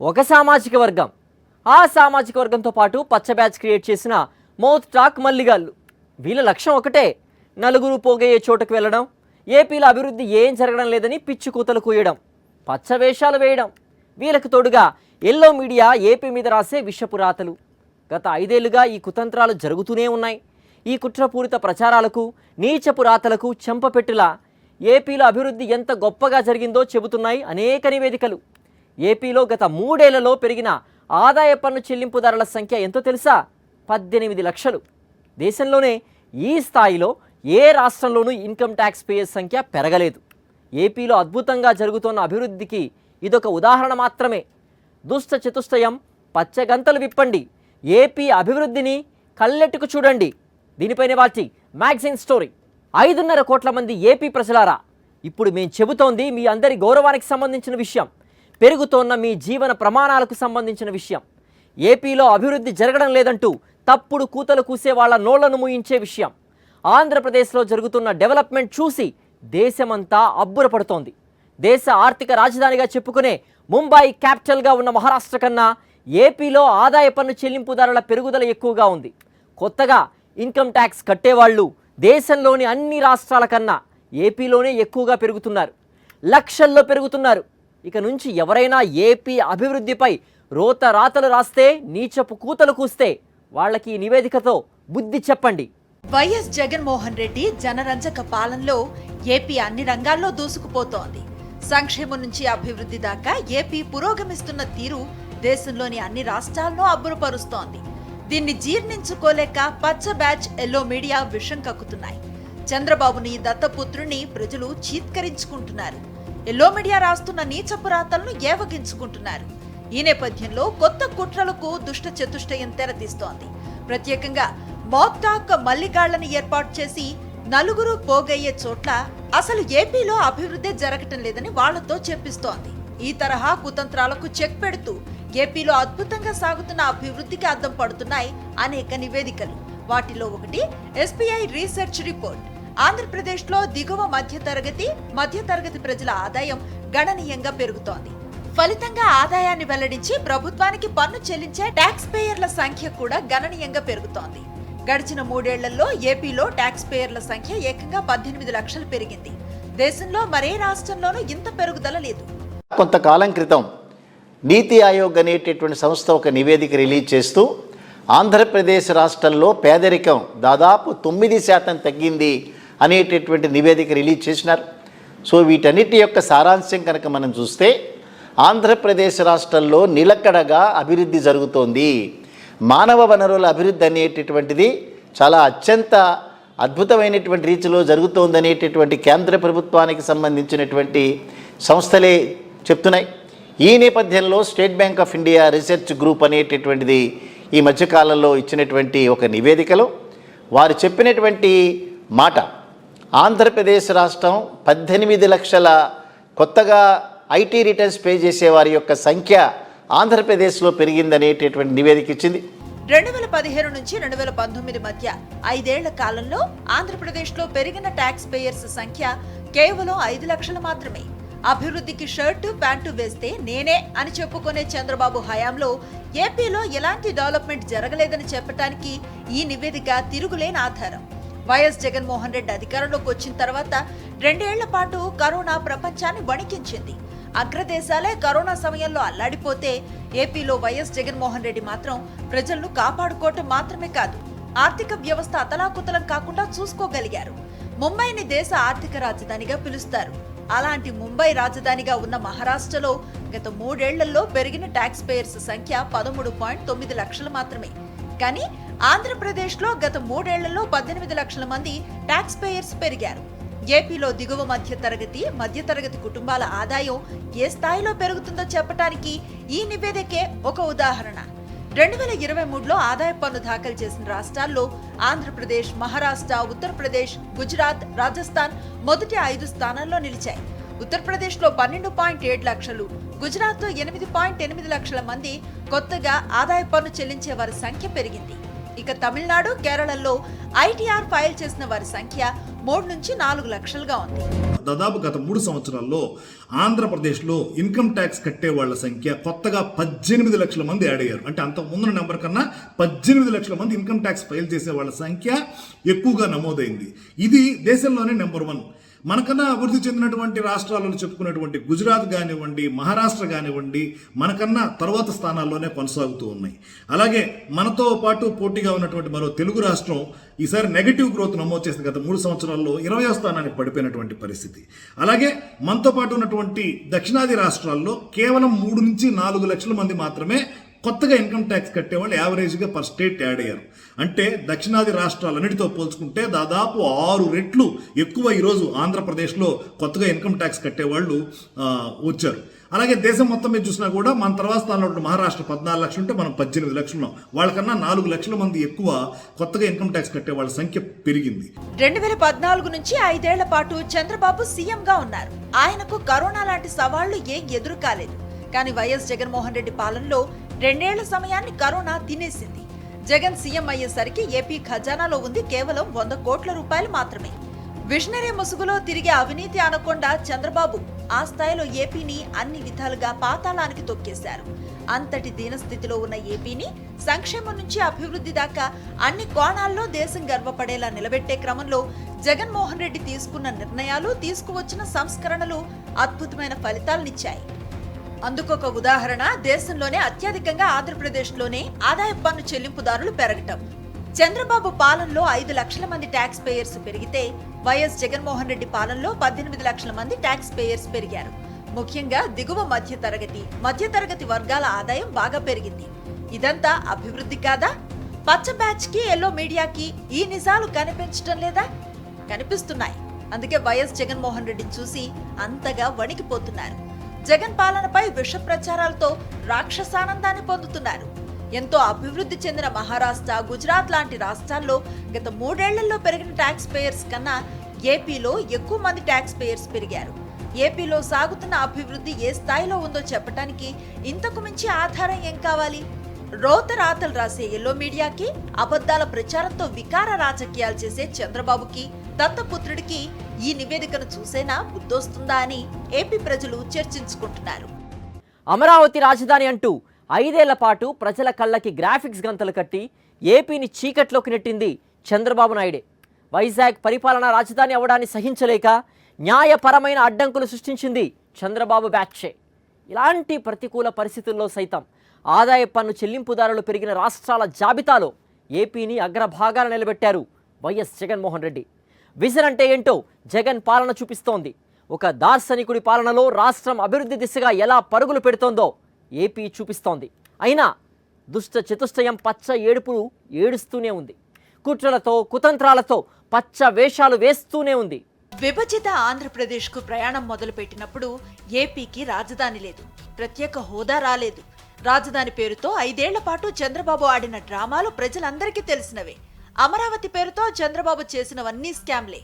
ఒక సామాజిక వర్గం ఆ సామాజిక వర్గంతో పాటు పచ్చ బ్యాచ్ క్రియేట్ చేసిన మౌత్ టాక్ మల్లిగాళ్ళు. వీళ్ళ లక్ష్యం ఒకటే, నలుగురు పోగయ్యే చోటుకు వెళ్ళడం, ఏపీలో అభివృద్ధి ఏం జరగడం లేదని పిచ్చి కూతలు కూయడం, పచ్చ వేషాలు వేయడం. వీళ్ళకు తోడుగా ఎల్లో మీడియా ఏపీ మీద రాసే విషపురాతలు. గత 5 ఏళ్లుగా ఈ కుతంత్రాలు జరుగుతూనే ఉన్నాయి. ఈ కుట్రపూరిత ప్రచారాలకు, నీచపు రాతలకు చెంపపెట్టులా ఏపీలో అభివృద్ధి ఎంత గొప్పగా జరిగిందో చెబుతున్నాయి అనేక నివేదికలు. ఏపీలో గత 3 ఏళ్లలో పెరిగిన ఆదాయ పన్ను చెల్లింపుదారుల సంఖ్య ఎంతో తెలుసా? 18 లక్షలు. దేశంలోనే ఈ స్థాయిలో ఏ రాష్ట్రంలోనూ ఇన్కమ్ ట్యాక్స్ పేయర్స్ సంఖ్య పెరగలేదు. ఏపీలో అద్భుతంగా జరుగుతున్న అభివృద్ధికి ఇదొక ఉదాహరణ మాత్రమే. దుష్ట చతుష్టయం పచ్చగంతలు విప్పండి, ఏపీ అభివృద్ధిని కళ్ళెట్టుకు చూడండి. దీనిపైనే వాటి మ్యాగజైన్ స్టోరీ. 5.5 కోట్ల మంది ఏపీ ప్రజలారా, ఇప్పుడు మేము చెబుతోంది మీ అందరి గౌరవానికి సంబంధించిన విషయం, పెరుగుతోన్న మీ జీవన ప్రమాణాలకు సంబంధించిన విషయం. ఏపీలో అభివృద్ధి జరగడం లేదంటూ తప్పుడు కూతలు కూసే వాళ్ళ నోళ్లను మూయించే విషయం. ఆంధ్రప్రదేశ్లో జరుగుతున్న డెవలప్మెంట్ చూసి దేశమంతా అబ్బురపడుతోంది. దేశ ఆర్థిక రాజధానిగా చెప్పుకునే ముంబై క్యాపిటల్గా ఉన్న మహారాష్ట్ర కన్నా ఏపీలో ఆదాయ పన్ను చెల్లింపుదారుల పెరుగుదల ఎక్కువగా ఉంది. కొత్తగా ఇన్కమ్ ట్యాక్స్ కట్టేవాళ్ళు దేశంలోని అన్ని రాష్ట్రాల కన్నా ఏపీలోనే ఎక్కువగా పెరుగుతున్నారు, లక్షల్లో పెరుగుతున్నారు. ఇక నుంచి ఎవరైనా ఏపీ అభివృద్ధిపై రోత రాతలు రాస్తే, నీచపు కూతలు కూస్తే వాళ్ళకి నివేదికతో బుద్ధి చెప్పండి. వైఎస్ జగన్మోహన్ రెడ్డి జనరంజక పాలనలో ఏపీ అన్ని రంగాల్లో దూసుకుపోతోంది. సంక్షేమం నుంచి అభివృద్ధి దాకా ఏపీ పురోగమిస్తున్న తీరు దేశంలోని అన్ని రాష్ట్రాలను అబ్బురపరుస్తోంది. దీన్ని జీర్ణించుకోలేక పచ్చ బ్యాచ్ ఎల్లో మీడియా విషం కక్కుతున్నాయి. చంద్రబాబుని దత్తపుత్రుని ప్రజలు చీత్కరించుకుంటున్నారు. ఎల్లో మీడియా రాస్తున్న నీచపు రాతలను ఏవగించుకుంటున్నారు. ఈ నేపథ్యంలో కొత్త కుట్రలకు దుష్ట చతుష్టయం తెరతీస్తోంది. ప్రత్యేకంగా మౌత్ టాక్ మల్లిగాళ్లను ఏర్పాటు చేసి నలుగురు పోగయ్యే చోట్ల అసలు ఏపీలో అభివృద్ధి జరగటం లేదని వాళ్లతో చెప్పిస్తోంది. ఈ తరహా కుతంత్రాలకు చెక్ పెడుతూ ఏపీలో అద్భుతంగా సాగుతున్న అభివృద్ధికి అద్దం పడుతున్నాయి అనేక నివేదికలు. వాటిలో ఒకటి ఎస్బీఐ రీసెర్చ్ రిపోర్ట్. ఆంధ్రప్రదేశ్లో దిగువ మధ్యతరగతి ప్రజల ఆదాయం గణనీయంగా పెరుగుతోంది. ఫలితంగా ఆదాయాన్ని వెల్లడించి ప్రభుత్వానికి పన్ను చెల్లించే ట్యాక్స్ పేయర్ల సంఖ్య కూడా గణనీయంగా పెరుగుతోంది. గడిచిన 3 ఏళ్లలో ఏపీలో ట్యాక్స్ పేయర్ల సంఖ్య ఏకంగా 18 లక్షలు పెరిగింది. దేశంలో మరే రాష్ట్రంలోనూ ఇంత పెరుగుదల లేదు. కొంతకాలం క్రితం నీతి ఆయోగ్ అనేటటువంటి సంస్థ ఒక నివేదిక రిలీజ్ చేస్తూ ఆంధ్రప్రదేశ్ రాష్ట్రంలో పేదరికం దాదాపు 9% తగ్గింది అనేటటువంటి నివేదిక రిలీజ్ చేసినారు. సో వీటన్నిటి యొక్క సారాంశం కనుక మనం చూస్తే ఆంధ్రప్రదేశ్ రాష్ట్రంలో నిలకడగా అభివృద్ధి జరుగుతోంది. మానవ వనరుల అభివృద్ధి అనేటటువంటిది చాలా అత్యంత అద్భుతమైనటువంటి రీతిలో జరుగుతోందనేటటువంటి కేంద్ర ప్రభుత్వానికి సంబంధించినటువంటి సంస్థలే చెప్తున్నాయి. ఈ నేపథ్యంలో state bank of India research group అనేటటువంటిది ఈ మధ్యకాలంలో ఇచ్చినటువంటి ఒక నివేదికలో వారు చెప్పినటువంటి మాట, ఆంధ్రప్రదేశ్ రాష్ట్రం 18 లక్షల కొత్తగా ఐటీ రిటర్న్స్ పే చేసే వారి యొక్క సంఖ్య ఆంధ్రప్రదేశ్లో పెరిగిందనేటటువంటి నివేదిక ఇచ్చింది. 2015 నుంచి 2019 మధ్య 5 ఏళ్ల కాలంలో ఆంధ్రప్రదేశ్లో పెరిగిన ట్యాక్స్ పేయర్స్ సంఖ్య కేవలం 5 లక్షలు మాత్రమే. అభివృద్ధికి షర్టు ప్యాంటు వేస్తే నేనే అని చెప్పుకునే చంద్రబాబు హయాంలో ఏపీలో ఎలాంటి డెవలప్మెంట్ జరగలేదని చెప్పడానికి ఈ నివేదిక తిరుగులేని ఆధారం. వైఎస్ జగన్మోహన్ రెడ్డి అధికారంలోకి వచ్చిన తర్వాత 2 ఏళ్ల పాటు కరోనా ప్రపంచాన్ని వణికించింది. అగ్రదేశాలే కరోనా సమయంలో అల్లాడిపోతే ఏపీలో వైఎస్ జగన్మోహన్ రెడ్డి మాత్రం ప్రజలను కాపాడుకోవటం మాత్రమే కాదు, ఆర్థిక వ్యవస్థ అతలాకుతలం కాకుండా చూసుకోగలిగారు. ముంబైని దేశ ఆర్థిక రాజధానిగా పిలుస్తారు. అలాంటి ముంబై రాజధానిగా ఉన్న మహారాష్ట్రలో గత 3 ఏళ్లలో పెరిగిన ట్యాక్స్ పేయర్స్ సంఖ్య 13.9 లక్షలు మాత్రమే. కానీ ఆంధ్రప్రదేశ్లో గత 3 ఏళ్లలో 18 లక్షల మంది ట్యాక్స్ పేయర్స్ పెరిగారు. ఏపీలో దిగువ మధ్యతరగతి కుటుంబాల ఆదాయం ఏ స్థాయిలో పెరుగుతుందో చెప్పడానికి ఈ నివేదికే ఒక ఉదాహరణ. 2023లో ఆదాయ పన్ను దాఖలు చేసిన రాష్ట్రాల్లో ఆంధ్రప్రదేశ్, మహారాష్ట్ర, ఉత్తరప్రదేశ్, గుజరాత్, రాజస్థాన్ మొదటి 5 స్థానాల్లో నిలిచాయి. ఉత్తరప్రదేశ్లో 12.7 లక్షలు, గుజరాత్లో 8.8 లక్షల మంది కొత్తగా ఆదాయ పన్ను చెల్లించే వారి సంఖ్య పెరిగింది. ఇక తమిళనాడు, కేరళలో ఐటీఆర్ ఫైల్ చేసిన వారి సంఖ్య 3 నుంచి 4 లక్షలుగా ఉంది. దాదాపు గత 3 సంవత్సరాల్లో ఆంధ్రప్రదేశ్లో ఇన్కమ్ ట్యాక్స్ కట్టే వాళ్ళ సంఖ్య కొత్తగా 18 లక్షల మంది యాడ్ అయ్యారు. అంటే అంత ముందున్న నెంబర్ కన్నా 18 లక్షల మంది ఇన్కమ్ ట్యాక్స్ ఫైల్ చేసే వాళ్ళ సంఖ్య ఎక్కువగా నమోదైంది. ఇది దేశంలోనే నెంబర్ 1. మనకన్నా అభివృద్ధి చెందినటువంటి రాష్ట్రాలను చెప్పుకున్నటువంటి గుజరాత్ కానివ్వండి, మహారాష్ట్ర కానివ్వండి, మనకన్నా తర్వాత స్థానాల్లోనే కొనసాగుతూ ఉన్నాయి. అలాగే మనతో పాటు పోటీగా ఉన్నటువంటి మరో తెలుగు రాష్ట్రం ఈసారి నెగటివ్ గ్రోత్ నమోదు చేసింది. గత 3 సంవత్సరాల్లో 20వ స్థానానికి పడిపోయినటువంటి పరిస్థితి. అలాగే మనతో పాటు ఉన్నటువంటి దక్షిణాది రాష్ట్రాల్లో కేవలం 3 నుంచి 4 లక్షల మంది మాత్రమే కొత్తగా ఇన్కమ్ ట్యాక్స్ కట్టేవాళ్ళు యావరేజ్గా పర్ స్టేట్ యాడ్ అయ్యారు. అంటే దక్షిణాది రాష్ట్రాలన్నిటితో పోల్చుకుంటే దాదాపు 6 రెట్లు ఎక్కువ ఈరోజు ఆంధ్రప్రదేశ్లో కొత్తగా ఇన్కమ్ ట్యాక్స్ కట్టేవాళ్ళు వచ్చారు. అలాగే దేశం మొత్తం మీద చూసినా కూడా మన తర్వాత స్థానంలో మహారాష్ట్ర 14 లక్షలు ఉంటే మనం 18 లక్షలు ఉన్నాం. వాళ్ళకన్నా 4 లక్షల మంది ఎక్కువ కొత్తగా ఇన్కమ్ ట్యాక్స్ కట్టే వాళ్ళ సంఖ్య పెరిగింది. 2014 నుంచి 5 ఏళ్ల పాటు చంద్రబాబు సీఎంగా ఉన్నారు. ఆయనకు కరోనా లాంటి సవాళ్లు ఏం ఎదురు కాలేదు. కానీ వైఎస్ జగన్మోహన్ రెడ్డి పాలనలో 2 ఏళ్ల సమయాన్ని కరోనా తినేసింది. జగన్ సీఎం అయ్యేసరికి ఏపీ ఖజానాలో ఉంది కేవలం 100 కోట్ల రూపాయలు మాత్రమే. విజనరీ ముసుగులో తిరిగే అవినీతి అనకుండా చంద్రబాబు ఆ స్థాయిలో ఏపీని అన్ని విధాలుగా పాతాళానికి తొక్కేశారు. అంతటి దీనస్థితిలో ఉన్న ఏపీని సంక్షేమం నుంచి అభివృద్ధి దాకా అన్ని కోణాల్లో దేశం గర్వపడేలా నిలబెట్టే క్రమంలో జగన్మోహన్ రెడ్డి తీసుకున్న నిర్ణయాలు, తీసుకువచ్చిన సంస్కరణలు అద్భుతమైన ఫలితాలనిచ్చాయి. అందుకొక ఉదాహరణ దేశంలోనే అత్యధికంగా ఆంధ్రప్రదేశ్లోనే ఆదాయ పన్ను చెల్లింపుదారులు పెరగటం. చంద్రబాబు పాలనలో 5 లక్షల మంది ట్యాక్స్ పేయర్స్ పెరిగితే వైఎస్ జగన్మోహన్ రెడ్డి పాలనలో 18 లక్షల మంది ట్యాక్స్ పేయర్స్ పెరిగారు. ముఖ్యంగా దిగువ మధ్యతరగతి వర్గాల ఆదాయం బాగా పెరిగింది. ఇదంతా అభివృద్ధి కాదా? పచ్చ బ్యాచ్ కి, ఎల్లో మీడియాకి ఈ నిజాలు కనిపించడం లేదా? కనిపిస్తున్నాయి. అందుకే వైఎస్ జగన్మోహన్ రెడ్డిని చూసి అంతగా వణికిపోతున్నారు. జగన్ పాలనపై విష ప్రచారాలతో రాక్షసానందాన్ని పొందుతున్నారు. ఎంతో అభివృద్ధి చెందిన మహారాష్ట్ర, గుజరాత్ లాంటి రాష్ట్రాల్లో గత 3 ఏళ్లలో పెరిగిన ట్యాక్స్ పేయర్స్ కన్నా ఏపీలో ఎక్కువ మంది ట్యాక్స్ పేయర్స్ పెరిగారు. ఏపీలో సాగుతున్న అభివృద్ధి ఏ స్థాయిలో ఉందో చెప్పడానికి ఇంతకు మించి ఆధారం ఏం కావాలి? రాతలు రాసే ఎల్లో మీడియాకి, అబద్ధాల ప్రచారంతో వికార రాజకీయాలు చేసే చంద్రబాబుకి, దత్తపుత్రుడికి ఈ నివేదికను చూసేనా బుద్ధొస్తుందా అని ఏపీ ప్రజలు చర్చించుకుంటున్నారు. అమరావతి రాజధాని అంటూ 5 ఏళ్ల పాటు ప్రజల కళ్ళకి గ్రాఫిక్స్ గంతలు కట్టి ఏపీని చీకట్లోకి నెట్టింది చంద్రబాబు నాయుడే. వైజాగ్ పరిపాలనా రాజధాని అవడాన్ని సహించలేక న్యాయపరమైన అడ్డంకులు సృష్టించింది చంద్రబాబు బ్యాచే. ఇలాంటి ప్రతికూల పరిస్థితుల్లో సైతం ఆదాయ పన్ను చెల్లింపుదారులు పెరిగిన రాష్ట్రాల జాబితాలో ఏపీని అగ్రభాగాన నిలబెట్టారు వైఎస్ జగన్మోహన్ రెడ్డి. విజన్ అంటే ఏంటో జగన్ పాలన చూపిస్తోంది. ఒక దార్శనికుడి పాలనలో రాష్ట్రం అభివృద్ధి దిశగా ఎలా పరుగులు పెడుతోందో ఏపీ చూపిస్తోంది. అయినా దుష్ట చతుష్టయం పచ్చ ఏడుపులు ఏడుస్తూనే ఉంది. కుట్రలతో, కుతంత్రాలతో పచ్చ వేషాలు వేస్తూనే ఉంది. విభజిత ఆంధ్రప్రదేశ్కు ప్రయాణం మొదలుపెట్టినప్పుడు ఏపీకి రాజధాని లేదు, ప్రత్యేక హోదా రాలేదు. రాజధాని పేరుతో 5 ఏళ్ల పాటు చంద్రబాబు ఆడిన డ్రామాలు ప్రజలందరికీ తెలిసినవే. అమరావతి పేరుతో చంద్రబాబు చేసినవన్నీ స్కామ్లే,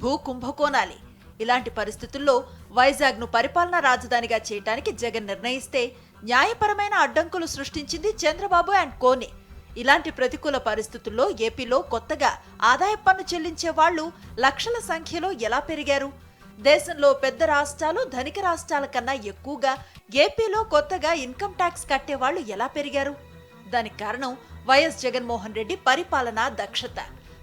భూ కుంభకోణాలే. ఇలాంటి పరిస్థితుల్లో వైజాగ్ను పరిపాలనా రాజధానిగా చేయడానికి జగన్ నిర్ణయిస్తే న్యాయపరమైన అడ్డంకులు సృష్టించింది చంద్రబాబు అండ్ కోనే. ఇలాంటి ప్రతికూల పరిస్థితుల్లో ఏపీలో కొత్తగా ఆదాయ పన్ను చెల్లించే వాళ్లు లక్షల సంఖ్యలో ఎలా పెరిగారు? దేశంలో పెద్ద రాష్ట్రాలు, ధనిక రాష్ట్రాల కన్నా ఎక్కువగా ఏపీలో కొత్తగా ఇన్కమ్ ట్యాక్స్ కట్టేవాళ్లు ఎలా పెరిగారు? దానికి కారణం వైఎస్ జగన్మోహన్ రెడ్డి పరిపాలనా దక్షత.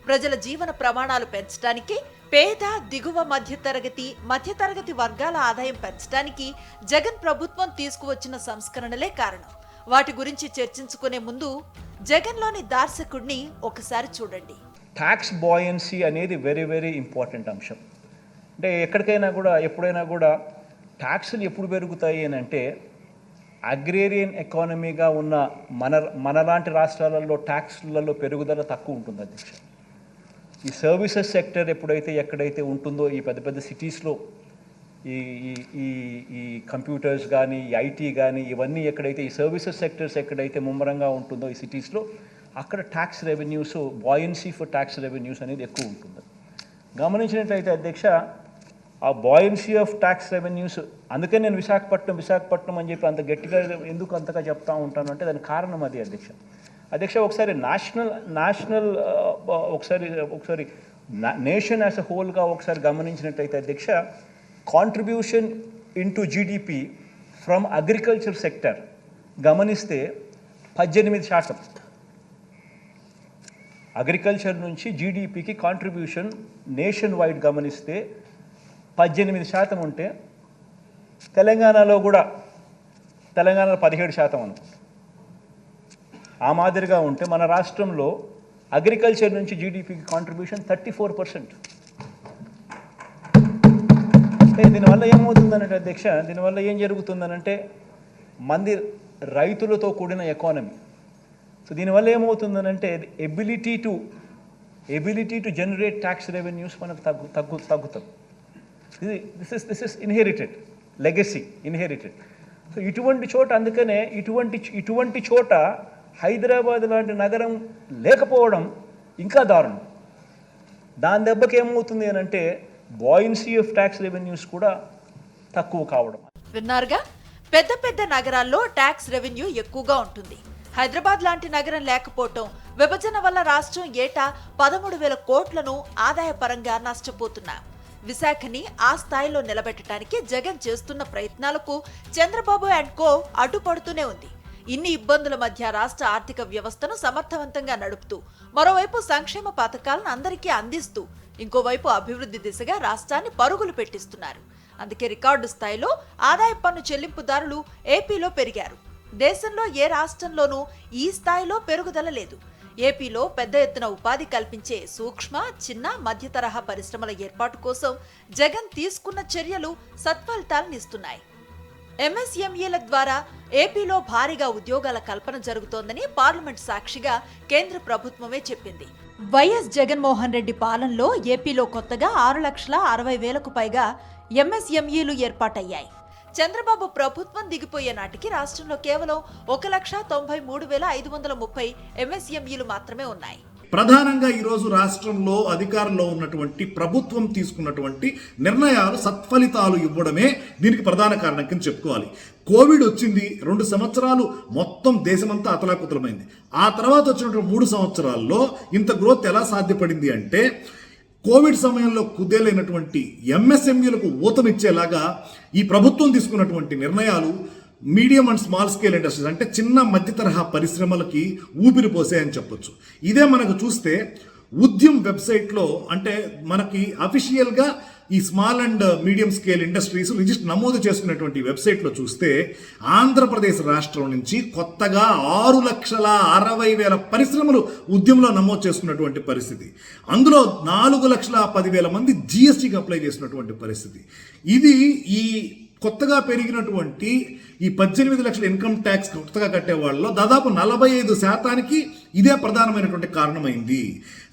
ప్రజల జీవన ప్రమాణాలు పెంచడానికి, పేద, దిగువ మధ్యతరగతి వర్గాల ఆదాయం పెంచడానికి జగన్ ప్రభుత్వం తీసుకువచ్చిన సంస్కరణలే కారణం. వాటి గురించి చర్చించుకునే ముందు జగన్లోని దార్శకుడిని ఒకసారి చూడండి. ట్యాక్స్ బాయన్సీ అనేది వెరీ వెరీ ఇంపార్టెంట్ అంశం. అంటే ఎక్కడికైనా కూడా, ఎప్పుడైనా కూడా ట్యాక్సులు ఎప్పుడు పెరుగుతాయి అని అంటే, అగ్రేరియన్ ఎకానమీగా ఉన్న మనలాంటి రాష్ట్రాలలో ట్యాక్స్లలో పెరుగుదల తక్కువ ఉంటుంది అధ్యక్ష. ఈ సర్వీసెస్ సెక్టర్ ఎక్కడైతే ఉంటుందో, ఈ పెద్ద పెద్ద సిటీస్లో ఈ ఈ ఈ కంప్యూటర్స్ కానీ, ఈ ఐటీ కానీ, ఇవన్నీ ఎక్కడైతే ఈ సర్వీసెస్ సెక్టర్స్ ఎక్కడైతే ముమ్మరంగా ఉంటుందో ఈ సిటీస్లో, అక్కడ tax revenues, buoyancy for tax revenues అనేది ఎక్కువ ఉంటుంది. గమనించినట్లయితే అధ్యక్ష, ఆ బాయన్సీ ఆఫ్ ట్యాక్స్ రెవెన్యూస్, అందుకే నేను విశాఖపట్నం అని చెప్పి అంత గట్టిగా ఎందుకు అంతగా చెప్తా ఉంటాను అంటే దానికి కారణం అది అధ్యక్ష. ఒకసారి నేషనల్ ఒకసారి నేషన్ యాజ్ ఎ హోల్గా ఒకసారి గమనించినట్లయితే అధ్యక్ష, contribution into GDP from agriculture sector గమనిస్తే 18%. అగ్రికల్చర్ నుంచి జీడిపికి కాంట్రిబ్యూషన్ నేషన్ వైడ్ గమనిస్తే 18% ఉంటే తెలంగాణలో 17% అనుకుంటా. ఆ మాదిరిగా ఉంటే మన రాష్ట్రంలో అగ్రికల్చర్ నుంచి జీడిపికి కాంట్రిబ్యూషన్ 34%. దీనివల్ల ఏమవుతుందనంటే అధ్యక్ష, దీనివల్ల ఏం జరుగుతుందనంటే మంది రైతులతో కూడిన ఎకానమీ. సో దీనివల్ల ఏమవుతుందనంటే ability to generate tax revenues మనకు తగ్గుతాం. This is inherited legacy, inherited. So ఇటువంటి చోట, అందుకనే ఇటువంటి చోట హైదరాబాద్ లాంటి నగరం లేకపోవడం ఇంకా దారుణం. దాని దెబ్బకి ఏమవుతుంది అని అంటే బాయిన్సీ ఆఫ్ ట్యాక్స్ రెవెన్యూస్ కూడా తక్కువ కావడం. విన్నారుగా, పెద్ద పెద్ద నగరాల్లో ట్యాక్స్ రెవెన్యూ ఎక్కువగా ఉంటుంది. హైదరాబాద్ లాంటి నగరం లేకపోవటం, విభజన వల్ల రాష్ట్రం ఏటా 13,000 కోట్లను ఆదాయపరంగా నష్టపోతున్నా. విశాఖని ఆ స్థాయిలో నిలబెట్టడానికి జగన్ చేస్తున్న ప్రయత్నాలకు చంద్రబాబు అండ్ కో అడ్డుపడుతూనే ఉంది. ఇన్ని ఇబ్బందుల మధ్య రాష్ట్ర ఆర్థిక వ్యవస్థను సమర్థవంతంగా నడుపుతూ, మరోవైపు సంక్షేమ పథకాలను అందరికీ అందిస్తూ, ఇంకోవైపు అభివృద్ధి దిశగా రాష్ట్రాన్ని పరుగులు పెట్టిస్తున్నారు. అందుకే రికార్డు స్థాయిలో ఆదాయ పన్ను చెల్లింపుదారులు ఏపీలో పెరిగారు. దేశంలో ఏ రాష్ట్రంలోనూ ఈ స్థాయిలో పెరుగుదల లేదు. ఏపీలో పెద్ద ఎత్తున ఉపాధి కల్పించే సూక్ష్మ, చిన్న, మధ్య తరహా పరిశ్రమల ఏర్పాటు కోసం జగన్ తీసుకున్న చర్యలు సత్ఫలితాలనిస్తున్నాయి. ఎంఎస్ఎంఈల ద్వారా ఏపీలో భారీగా ఉద్యోగాల కల్పన జరుగుతోందని పార్లమెంట్ సాక్షిగా కేంద్ర ప్రభుత్వమే చెప్పింది. వైఎస్ జగన్మోహన్ రెడ్డి పాలనలో ఏపీలో కొత్తగా 6,60,000కు పైగా ఎంఎస్ఎంఈలు ఏర్పాటయ్యాయి. చంద్రబాబు ప్రభుత్వం దిగిపోయే నాటికి రాష్ట్రంలో కేవలం 1,93,530 ఎంఎస్ఎంఈలు మాత్రమే ఉన్నాయి. ప్రధానంగా ఈరోజు రాష్ట్రంలో అధికారంలో ఉన్నటువంటి ప్రభుత్వం తీసుకున్నటువంటి నిర్ణయాలు సత్ఫలితాలు ఇవ్వడమే దీనికి ప్రధాన కారణం కింద చెప్పుకోవాలి. కోవిడ్ వచ్చింది, 2 సంవత్సరాలు మొత్తం దేశమంతా అతలాకుతలమైంది. ఆ తర్వాత వచ్చినటువంటి 3 సంవత్సరాల్లో ఇంత గ్రోత్ ఎలా సాధ్యపడింది అంటే, కోవిడ్ సమయంలో కుదేలైనటువంటి ఎంఎస్ఎంఈలకు ఊతమిచ్చేలాగా ఈ ప్రభుత్వం తీసుకున్నటువంటి నిర్ణయాలు medium and small scale industries అంటే చిన్న మధ్య తరహా పరిశ్రమలకి ఊపిరి పోసాయని చెప్పొచ్చు. ఇదే మనకు చూస్తే ఉద్యమ్ వెబ్సైట్లో, అంటే మనకి అఫీషియల్గా ఈ small and medium scale industries register నమోదు చేసుకున్నటువంటి వెబ్సైట్లో చూస్తే ఆంధ్రప్రదేశ్ రాష్ట్రం నుంచి కొత్తగా 6,60,000 పరిశ్రమలు ఉద్యమంలో నమోదు చేసుకున్నటువంటి పరిస్థితి. అందులో 4,10,000 మంది జిఎస్టీకి అప్లై చేసినటువంటి పరిస్థితి. ఇది ఈ కొత్తగా పెరిగినటువంటి ఈ 18 లక్షల ఇన్కమ్ ట్యాక్స్ కొత్తగా కట్టే వాళ్ళలో దాదాపు 45% ఇదే ప్రధానమైనటువంటి కారణమైంది.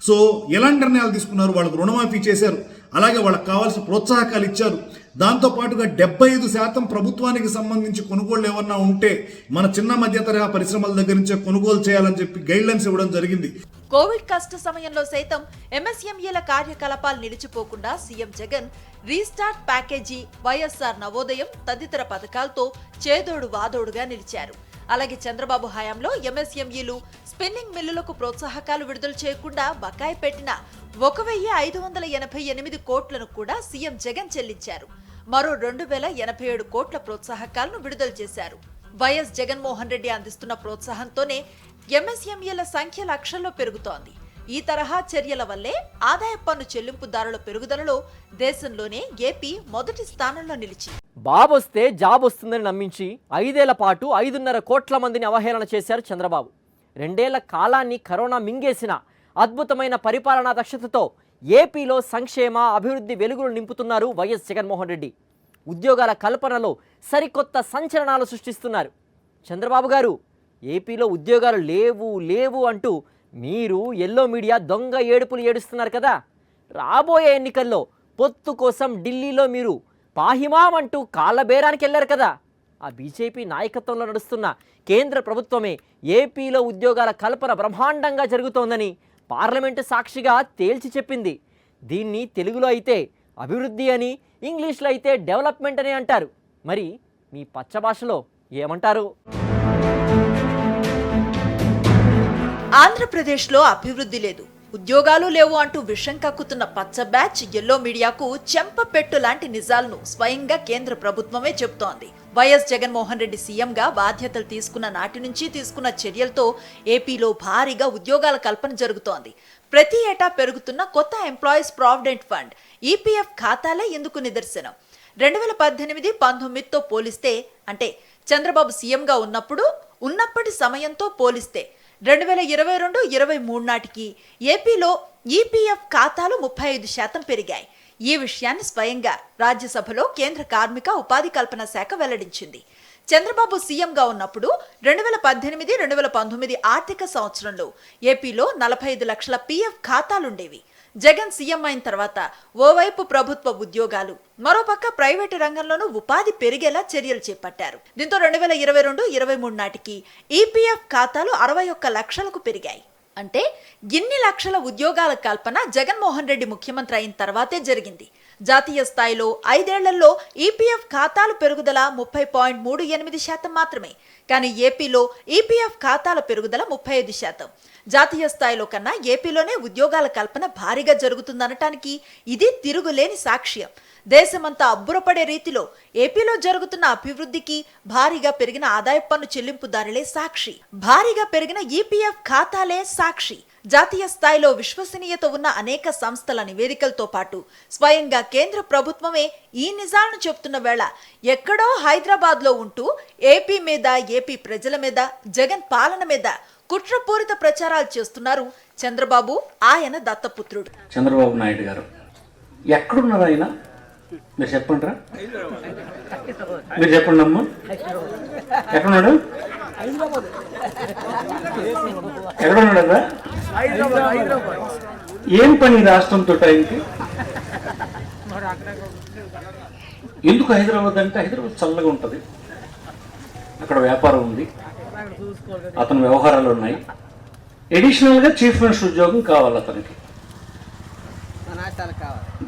సో ఎలాంటి నిర్ణయాలు తీసుకున్నారు? వాళ్ళకు రుణమాఫీ చేశారు, అలాగే వాళ్ళకి కావాల్సిన ప్రోత్సాహకాలు ఇచ్చారు. దాంతోపాటుగా 75% ప్రభుత్వానికి సంబంధించి కొనుగోళ్లు ఏమన్నా ఉంటే మన చిన్న మధ్య తరహా పరిశ్రమల దగ్గర నుంచే కొనుగోలు చేయాలని చెప్పి గైడ్ లైన్స్ ఇవ్వడం జరిగింది. కోవిడ్ కష్ట సమయంలో సైతం ఎంఎస్ఎంఈల కార్యకలాపాలు నిలిచిపోకుండా CM Jagan restart package, YSR Navodayam తదితర పథకాలతో చేదోడు వాదోడుగా నిలిచారు. అలాగే చంద్రబాబు హయాంలో ఎంఎస్ఎంఈలు స్పిన్నింగ్ మిల్లులకు ప్రోత్సాహకాలు విడుదల చేయకుండా బకాయి పెట్టిన 1,588 కోట్లను కూడా సీఎం జగన్ చెల్లించారు. మరో 2,087 కోట్ల ప్రోత్సాహకాలను విడుదల చేశారు. వైఎస్ జగన్మోహన్ రెడ్డి అందిస్తున్న ప్రోత్సాహంతోనే ఎంఎస్ఎంఈల సంఖ్య లక్షల్లో పెరుగుతోంది. ఈ తరహా చర్యల వల్లే ఆదాయ పన్ను చెల్లింపుదారుల పెరుగుదలలో దేశంలోనే ఏపీ మొదటి స్థానంలో నిలిచింది. బాబొస్తే జాబ్ వస్తుందని నమ్మించి 5 ఏళ్ల పాటు 5.5 కోట్ల మందిని అవహేళన చేశారు చంద్రబాబు. 2 ఏళ్ల కాలాన్ని కరోనా మింగేసిన అద్భుతమైన పరిపాలనా దక్షతతో ఏపీలో సంక్షేమ, అభివృద్ధి వెలుగులు నింపుతున్నారు వైఎస్ జగన్మోహన్ రెడ్డి. ఉద్యోగాల కల్పనలో సరికొత్త సంచలనాలు సృష్టిస్తున్నారు. చంద్రబాబు గారు ఏపీలో ఉద్యోగాలు లేవు అంటూ మీరు ఎల్లో మీడియా దొంగ ఏడుపులు ఏడుస్తున్నారు కదా. రాబోయే ఎన్నికల్లో పొత్తు కోసం ఢిల్లీలో మీరు పాహిమామంటూ కాళ్ళ బేరానికి వెళ్ళారు కదా. ఆ బీజేపీ నాయకత్వంలో నడుస్తున్న కేంద్ర ప్రభుత్వమే ఏపీలో ఉద్యోగాల కల్పన బ్రహ్మాండంగా జరుగుతోందని పార్లమెంటు సాక్షిగా తేల్చి చెప్పింది. దీన్ని తెలుగులో అయితే అభివృద్ధి అని, ఇంగ్లీష్లో అయితే డెవలప్మెంట్ అని అంటారు. మరి మీ పచ్చ భాషలో ఏమంటారు? ఆంధ్రప్రదేశ్లో అభివృద్ధి లేదు, ఉద్యోగాలు లేవు అంటూ విషం కక్కుతున్న పచ్చ బ్యాచ్ ఎల్లో మీడియాకు చెంపపెట్టు లాంటి నిజాలను స్వయంగా కేంద్ర ప్రభుత్వమే చెబుతోంది. వైఎస్ జగన్మోహన్ రెడ్డి సీఎంగా బాధ్యతలు తీసుకున్న నాటి నుంచి తీసుకున్న చర్యలతో ఏపీలో భారీగా ఉద్యోగాల కల్పన జరుగుతోంది. ప్రతి ఏటా పెరుగుతున్న కొత్త ఎంప్లాయీస్ ప్రావిడెంట్ ఫండ్ ఈపీఎఫ్ ఖాతాలే ఇందుకు నిదర్శనం. 2018-19తో పోలిస్తే, అంటే చంద్రబాబు సీఎంగా ఉన్నప్పటి సమయంతో పోలిస్తే 2022-23 నాటికి ఏపీలో ఈపీఎఫ్ ఖాతాలు 35% పెరిగాయి. ఈ విషయాన్ని స్వయంగా రాజ్యసభలో కేంద్ర కార్మిక ఉపాధి కల్పన శాఖ వెల్లడించింది. చంద్రబాబు సీఎంగా ఉన్నప్పుడు 2018-2019 ఆర్థిక సంవత్సరంలో ఏపీలో 45 లక్షల పీఎఫ్ ఖాతాలుండేవి. జగన్ సీఎం అయిన తర్వాత ఓవైపు ప్రభుత్వ ఉద్యోగాలు, మరోపక్క ప్రైవేటు రంగంలోనూ ఉపాధి పెరిగేలా చర్యలు చేపట్టారు. దీంతో 2022-23 నాటికి ఈపీఎఫ్ ఖాతాలు 61 లక్షలకు పెరిగాయి. అంటే ఇన్ని లక్షల ఉద్యోగాల కల్పన జగన్మోహన్ రెడ్డి ముఖ్యమంత్రి అయిన తర్వాతే జరిగింది. జాతీయ స్థాయిలో 5 ఏళ్లలో ఈపీఎఫ్ ఖాతాలు పెరుగుదల 30.38% మాత్రమే. కానీ ఏపీలో ఈపీఎఫ్ ఖాతాల పెరుగుదల 35%. జాతీయ స్థాయిలో కన్నా ఏపీలోనే ఉద్యోగాల కల్పన భారీగా జరుగుతుందనటానికి ఇది తిరుగులేని సాక్ష్యం. దేశమంతా అబ్బురపడే రీతిలో ఏపీలో జరుగుతున్న అభివృద్ధికి భారీగా పెరిగిన ఆదాయపు పన్ను చెల్లింపుదారులే సాక్షి. భారీగా పెరిగిన ఈపీఎఫ్ ఖాతాలే సాక్షి. జాతీయ స్థాయిలో విశ్వసనీయత ఉన్న అనేక సంస్థల నివేదికలతో పాటు స్వయంగా కేంద్ర ప్రభుత్వమే ఈ నిజాలను చెబుతున్న వేళ ఎక్కడో హైదరాబాద్లో ఉంటూ ఏపీ మీద, ఏపీ ప్రజల మీద, జగన్ పాలన మీద కుట్రపూరిత ప్రచారాలు చేస్తున్నారు చంద్రబాబు, ఆయన దత్తపుత్రుడు. చంద్రబాబు నాయుడు గారు ఎక్కడున్నారు? ఆయన మీరు చెప్పండి రా, మీరు చెప్పండి అమ్మా, ఎక్కడున్నాడు? ఎక్కడున్నాడు రా? ఏం పని రాష్ట్రంతో ఆయనకి? ఎందుకు హైదరాబాద్ అంటే హైదరాబాద్ చల్లగా ఉంటుంది, అక్కడ వ్యాపారం ఉంది, అతని వ్యవహారాలు ఉన్నాయి. ఎడిషనల్గా చీఫ్ మినిస్టర్ ఉద్యోగం కావాలి అతనికి.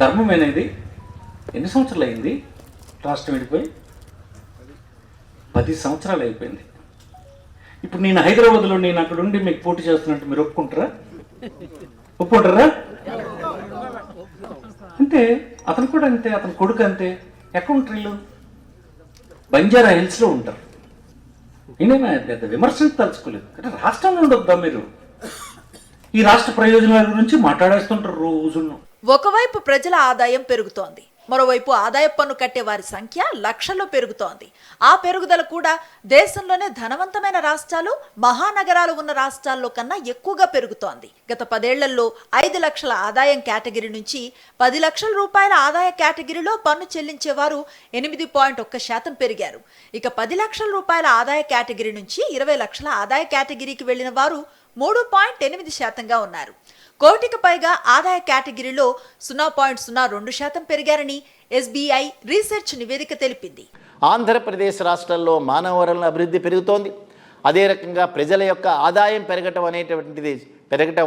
ధర్మం అనేది ఎన్ని సంవత్సరాలు అయింది రాష్ట్రం విడిపోయి? 10 సంవత్సరాలు అయిపోయింది. ఇప్పుడు నేను హైదరాబాద్లో నేను అక్కడ ఉండి మీకు పోటీ చేస్తున్నట్టు మీరు ఒప్పుకుంటారా? అంటే అతను కూడా అంతే, అతని కొడుకు అంతే. ఎక్కడ ఉంటారు వీళ్ళు? బంజారా హిల్స్లో ఉంటారు. నేనేమో పెద్ద విమర్శలు తలుచుకోలేదు, కానీ రాష్ట్రంలో ఉండొద్దా మీరు? ఈ రాష్ట్ర ప్రయోజనాల గురించి మాట్లాడేస్తుంటారు రోజును. ఒకవైపు ప్రజల ఆదాయం పెరుగుతోంది, మరోవైపు ఆదాయ పన్ను కట్టే వారి సంఖ్య లక్షల్లో పెరుగుతోంది. ఆ పెరుగుదల కూడా దేశంలోనే ధనవంతమైన రాష్ట్రాలు, మహానగరాలు ఉన్న రాష్ట్రాల్లో కన్నా ఎక్కువగా పెరుగుతోంది. గత 10 ఏళ్లలో 5 లక్షల ఆదాయం కేటగిరీ నుంచి 10 లక్షల రూపాయల ఆదాయ కేటగిరీలో పన్ను చెల్లించేవారు 8.1% పెరిగారు. ఇక 10 లక్షల రూపాయల ఆదాయ కేటగిరీ నుంచి 20 లక్షల ఆదాయ కేటగిరీకి వెళ్లిన వారు 3.8%గా ఉన్నారు. కోటికి పైగా ఆదాయ కేటగిరీలో 0.02% పెరిగారని ఎస్బీఐ రీసెర్చ్ నివేదిక తెలిపింది. ఆంధ్రప్రదేశ్ రాష్ట్రంలో మానవ వనరుల అభివృద్ధి పెరుగుతోంది. అదే రకంగా ప్రజల యొక్క ఆదాయం పెరగటం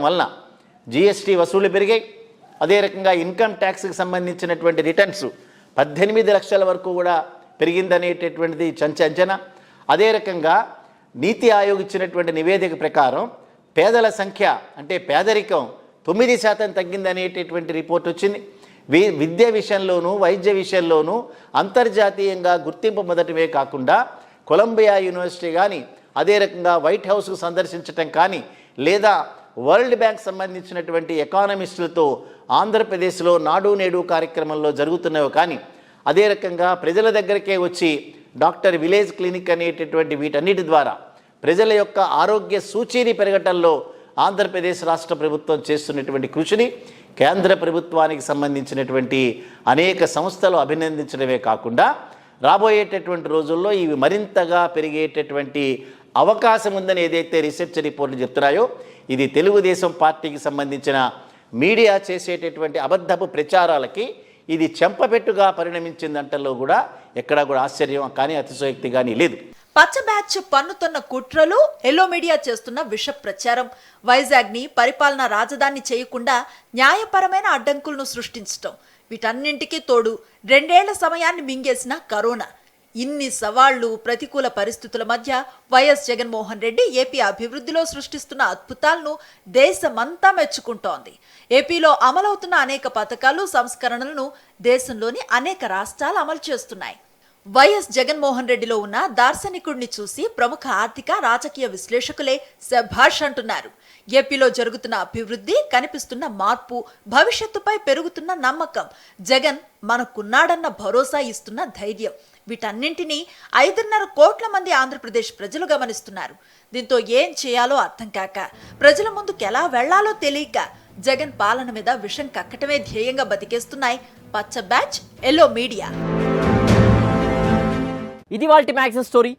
వలన జిఎస్టీ వసూళ్లు పెరిగాయి. అదే రకంగా ఇన్కమ్ ట్యాక్స్కి సంబంధించినటువంటి రిటర్న్స్ 18 లక్షల వరకు కూడా పెరిగిందనేటటువంటిది అంచనా. అదే రకంగా నీతి ఆయోగ్ ఇచ్చినటువంటి నివేదిక ప్రకారం పేదల సంఖ్య, అంటే పేదరికం 9% తగ్గిందనేటటువంటి రిపోర్ట్ వచ్చింది. విద్య విషయంలోనూ, వైద్య విషయంలోనూ అంతర్జాతీయంగా గుర్తింపు మొదటమే కాకుండా కొలంబియా యూనివర్సిటీ కానీ, అదే రకంగా వైట్ హౌస్కు సందర్శించటం కానీ, లేదా వరల్డ్ బ్యాంక్ సంబంధించినటువంటి ఎకానమిస్టులతో ఆంధ్రప్రదేశ్లో నాడు నేడు కార్యక్రమంలో జరుగుతున్నవి కానీ, అదే రకంగా ప్రజల దగ్గరికే వచ్చి డాక్టర్ విలేజ్ క్లినిక్ అనేటటువంటి వీటన్నిటి ద్వారా ప్రజల యొక్క ఆరోగ్య సూచీని పెరగటంలో ఆంధ్రప్రదేశ్ రాష్ట్ర ప్రభుత్వం చేస్తున్నటువంటి కృషిని కేంద్ర ప్రభుత్వానికి సంబంధించినటువంటి అనేక సంస్థలు అభినందించడమే కాకుండా రాబోయేటటువంటి రోజుల్లో ఇవి మరింతగా పెరిగేటటువంటి అవకాశం ఉందని ఏదైతే రీసెర్చ్ రిపోర్ట్లు చెప్తున్నాయో, ఇది తెలుగుదేశం పార్టీకి సంబంధించిన మీడియా చేసేటటువంటి అబద్ధపు ప్రచారాలకి ఇది చెంపపెట్టుగా పరిణమించిందంటలో కూడా ఎక్కడా కూడా ఆశ్చర్యం కానీ అతిశయోక్తి కానీ లేదు. పచ్చ బ్యాచ్ పన్నుతున్న కుట్రలు, ఎల్లో మీడియా చేస్తున్న విష ప్రచారం, వైజాగ్ ని పరిపాలనా రాజధాని చేయకుండా న్యాయపరమైన అడ్డంకులను సృష్టించటం, వీటన్నింటికీ తోడు 2 ఏళ్ల సమయాన్ని మింగేసిన కరోనా, ఇన్ని సవాళ్లు, ప్రతికూల పరిస్థితుల మధ్య వైఎస్ జగన్మోహన్ రెడ్డి ఏపీ అభివృద్ధిలో సృష్టిస్తున్న అద్భుతాలను దేశమంతా మెచ్చుకుంటోంది. ఏపీలో అమలవుతున్న అనేక పథకాలు, సంస్కరణలను దేశంలోని అనేక రాష్ట్రాలు అమలు చేస్తున్నాయి. వైఎస్ జగన్మోహన్ రెడ్డిలో ఉన్న దార్శనికుడిని చూసి ప్రముఖ ఆర్థిక, రాజకీయ విశ్లేషకులే శభాష్ అంటున్నారు. ఏపీలో జరుగుతున్న అభివృద్ధి, కనిపిస్తున్న మార్పు, భవిష్యత్తుపై పెరుగుతున్న నమ్మకం, జగన్ మనకున్నాడన్న భరోసా ఇస్తున్న ధైర్యం, వీటన్నింటినీ 5.5 కోట్ల మంది ఆంధ్రప్రదేశ్ ప్రజలు గమనిస్తున్నారు. దీంతో ఏం చేయాలో అర్థం కాక, ప్రజల ముందుకు ఎలా వెళ్లాలో తెలియక జగన్ పాలన మీద విషం కక్కటమే ధ్యేయంగా బతికేస్తున్నాయి పచ్చ బ్యాచ్, ఎల్లో మీడియా. ఇది వాల్టి మ్యాగజైన్ స్టోరీ.